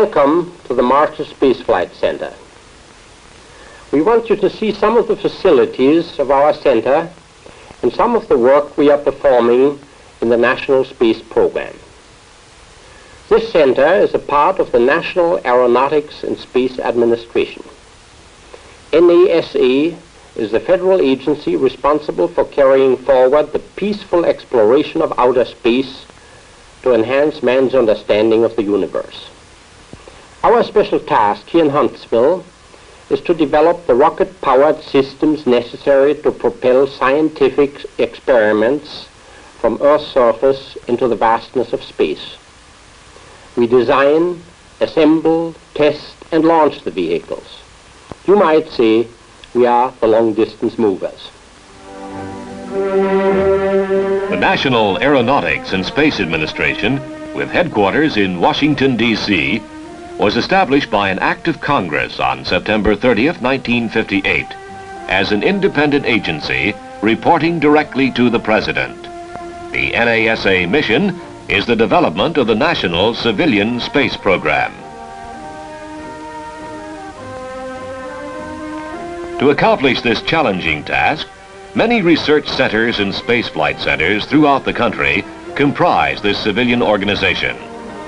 Welcome to the Marshall Space Flight Center. We want you to see some of the facilities of our center and some of the work we are performing in the National Space Program. This center is a part of the National Aeronautics and Space Administration. NASA is the federal agency responsible for carrying forward the peaceful exploration of outer space to enhance man's understanding of the universe. Our special task here in Huntsville is to develop the rocket-powered systems necessary to propel scientific experiments from Earth's surface into the vastness of space. We design, assemble, test, and launch the vehicles. You might say we are the long-distance movers. The National Aeronautics and Space Administration, with headquarters in Washington, D.C., was established by an act of Congress on September 30th, 1958, as an independent agency reporting directly to the President. The NASA mission is the development of the National Civilian Space Program. To accomplish this challenging task, many research centers and spaceflight centers throughout the country comprise this civilian organization.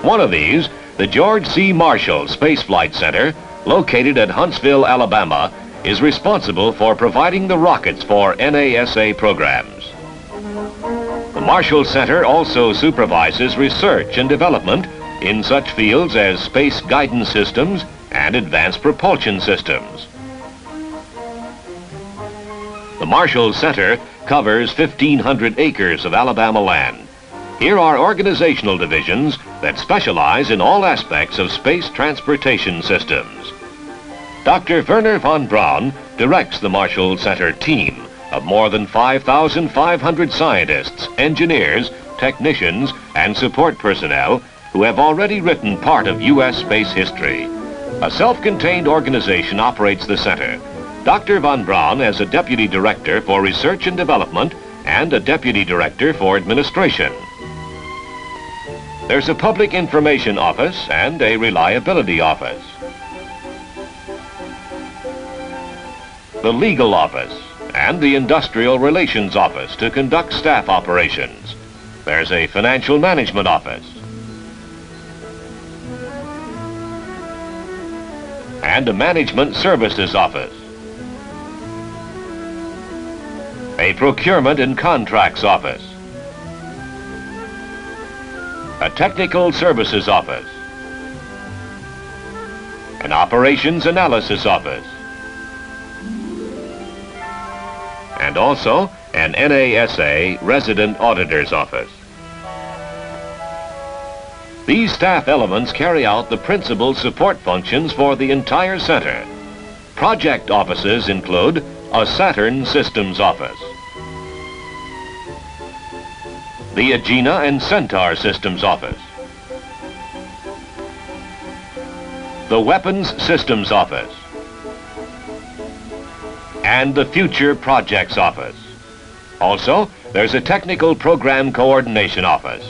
One of these, the George C. Marshall Space Flight Center, located at Huntsville, Alabama, is responsible for providing the rockets for NASA programs. The Marshall Center also supervises research and development in such fields as space guidance systems and advanced propulsion systems. The Marshall Center covers 1,500 acres of Alabama land. Here are organizational divisions that specialize in all aspects of space transportation systems. Dr. Wernher von Braun directs the Marshall Center team of more than 5,500 scientists, engineers, technicians, and support personnel who have already written part of U.S. space history. A self-contained organization operates the center. Dr. von Braun as a Deputy Director for Research and Development and a Deputy Director for Administration. There's a Public Information Office and a Reliability Office. The Legal Office and the Industrial Relations Office to conduct staff operations. There's a Financial Management Office. And a Management Services Office. A Procurement and Contracts Office. A Technical Services Office. An Operations Analysis Office. And also an NASA Resident Auditor's Office. These staff elements carry out the principal support functions for the entire center. Project offices include a Saturn Systems Office, the Agena and Centaur Systems Office, the Weapons Systems Office, and the Future Projects Office. Also, there's a Technical Program Coordination Office.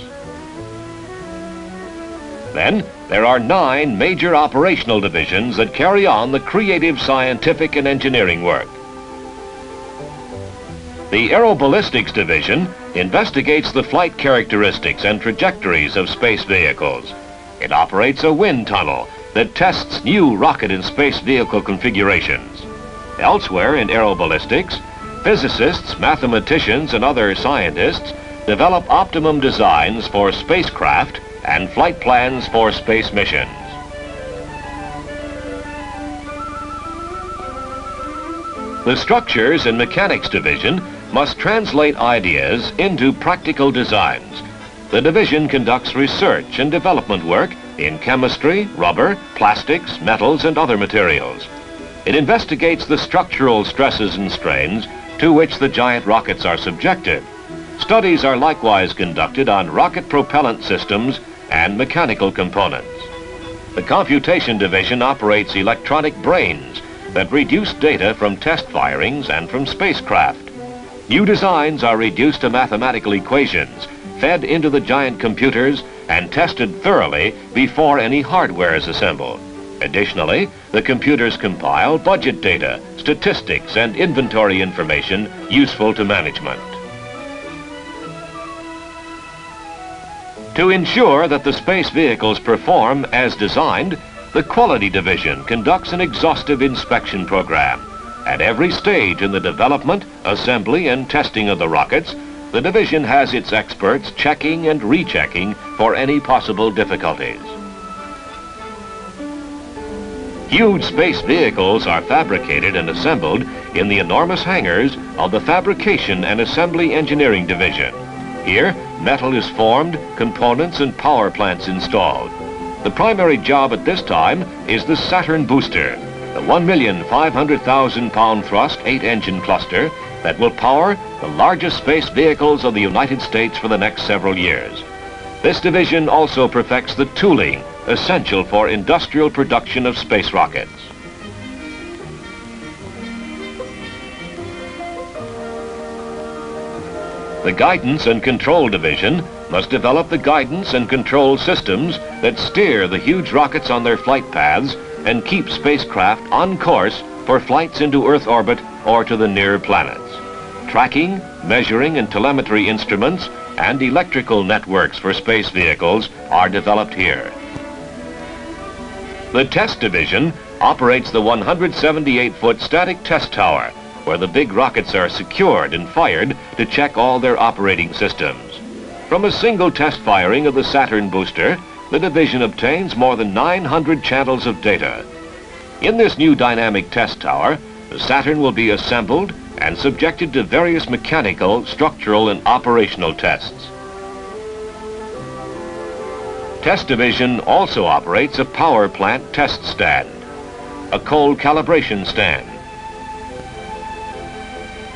Then, there are 9 major operational divisions that carry on the creative scientific and engineering work. The Aeroballistics Division investigates the flight characteristics and trajectories of space vehicles. It operates a wind tunnel that tests new rocket and space vehicle configurations. Elsewhere in aeroballistics, physicists, mathematicians, and other scientists develop optimum designs for spacecraft and flight plans for space missions. The Structures and Mechanics Division must translate ideas into practical designs. The division conducts research and development work in chemistry, rubber, plastics, metals, and other materials. It investigates the structural stresses and strains to which the giant rockets are subjected. Studies are likewise conducted on rocket propellant systems and mechanical components. The Computation Division operates electronic brains that reduce data from test firings and from spacecraft. New designs are reduced to mathematical equations, fed into the giant computers, and tested thoroughly before any hardware is assembled. Additionally, the computers compile budget data, statistics, and inventory information useful to management. To ensure that the space vehicles perform as designed, the Quality Division conducts an exhaustive inspection program. At every stage in the development, assembly, and testing of the rockets, the division has its experts checking and rechecking for any possible difficulties. Huge space vehicles are fabricated and assembled in the enormous hangars of the Fabrication and Assembly Engineering Division. Here, metal is formed, components and power plants installed. The primary job at this time is the Saturn booster, the 1,500,000 pound thrust 8-engine cluster that will power the largest space vehicles of the United States for the next several years. This division also perfects the tooling essential for industrial production of space rockets. The Guidance and Control Division must develop the guidance and control systems that steer the huge rockets on their flight paths and keep spacecraft on course for flights into Earth orbit or to the near planets. Tracking, measuring, and telemetry instruments and electrical networks for space vehicles are developed here. The Test Division operates the 178-foot static test tower, where the big rockets are secured and fired to check all their operating systems. From a single test firing of the Saturn booster, the division obtains more than 900 channels of data. In this new dynamic test tower, the Saturn will be assembled and subjected to various mechanical, structural, and operational tests. Test Division also operates a power plant test stand, a cold calibration stand,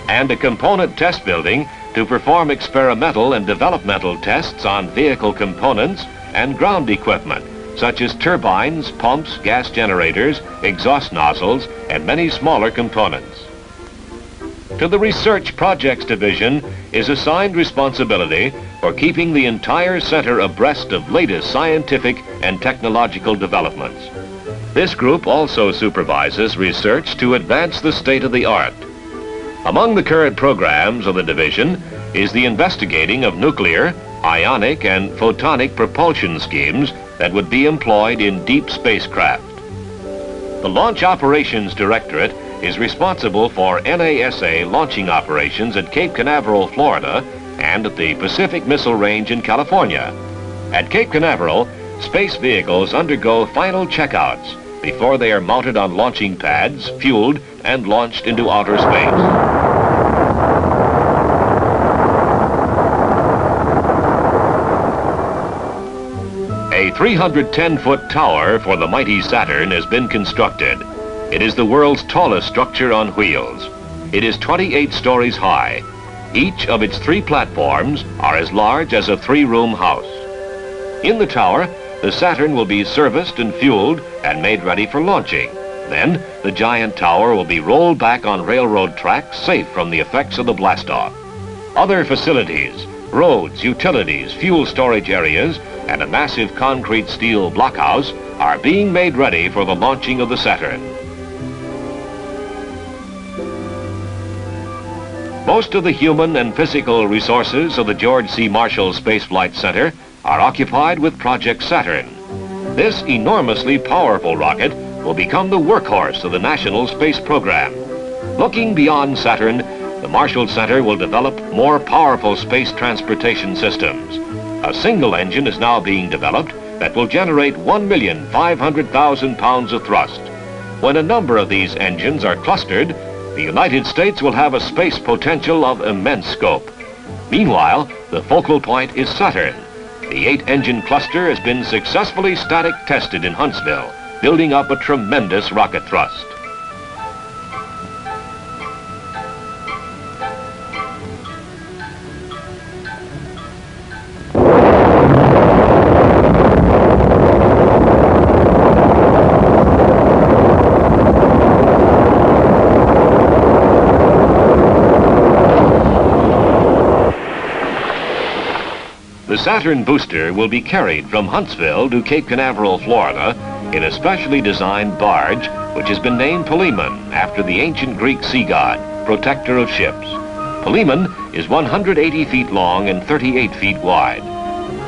and a component test building to perform experimental and developmental tests on vehicle components and ground equipment, such as turbines, pumps, gas generators, exhaust nozzles, and many smaller components. To the Research Projects Division is assigned responsibility for keeping the entire center abreast of latest scientific and technological developments. This group also supervises research to advance the state of the art. Among the current programs of the division is the investigating of nuclear, ionic, and photonic propulsion schemes that would be employed in deep spacecraft. The Launch Operations Directorate is responsible for NASA launching operations at Cape Canaveral, Florida, and at the Pacific Missile Range in California. At Cape Canaveral, space vehicles undergo final checkouts before they are mounted on launching pads, fueled, and launched into outer space. A 310-foot tower for the mighty Saturn has been constructed. It is the world's tallest structure on wheels. It is 28 stories high. Each of its 3 platforms are as large as a 3-room house. In the tower, the Saturn will be serviced and fueled and made ready for launching. Then, the giant tower will be rolled back on railroad tracks safe from the effects of the blastoff. Other facilities, roads, utilities, fuel storage areas, and a massive concrete steel blockhouse are being made ready for the launching of the Saturn. Most of the human and physical resources of the George C. Marshall Space Flight Center are occupied with Project Saturn. This enormously powerful rocket will become the workhorse of the national space program. Looking beyond Saturn, the Marshall Center will develop more powerful space transportation systems. A single engine is now being developed that will generate 1,500,000 pounds of thrust. When a number of these engines are clustered, the United States will have a space potential of immense scope. Meanwhile, the focal point is Saturn. The 8-engine cluster has been successfully static tested in Huntsville, building up a tremendous rocket thrust. The Saturn booster will be carried from Huntsville to Cape Canaveral, Florida, in a specially designed barge which has been named Polemon after the ancient Greek sea god, protector of ships. Polemon is 180 feet long and 38 feet wide.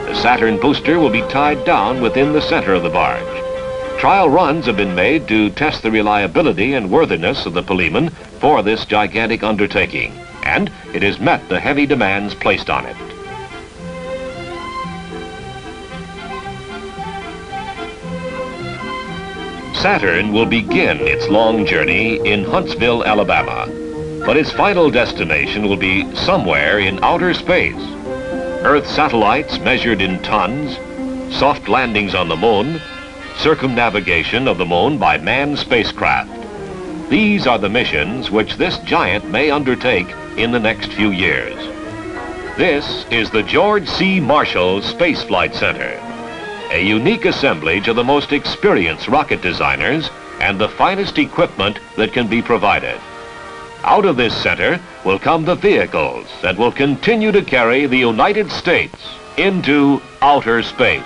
The Saturn booster will be tied down within the center of the barge. Trial runs have been made to test the reliability and worthiness of the Polemon for this gigantic undertaking, and it has met the heavy demands placed on it. Saturn will begin its long journey in Huntsville, Alabama, but its final destination will be somewhere in outer space. Earth satellites measured in tons, soft landings on the moon, circumnavigation of the moon by manned spacecraft. These are the missions which this giant may undertake in the next few years. This is the George C. Marshall Space Flight Center, a unique assemblage of the most experienced rocket designers and the finest equipment that can be provided. Out of this center will come the vehicles that will continue to carry the United States into outer space.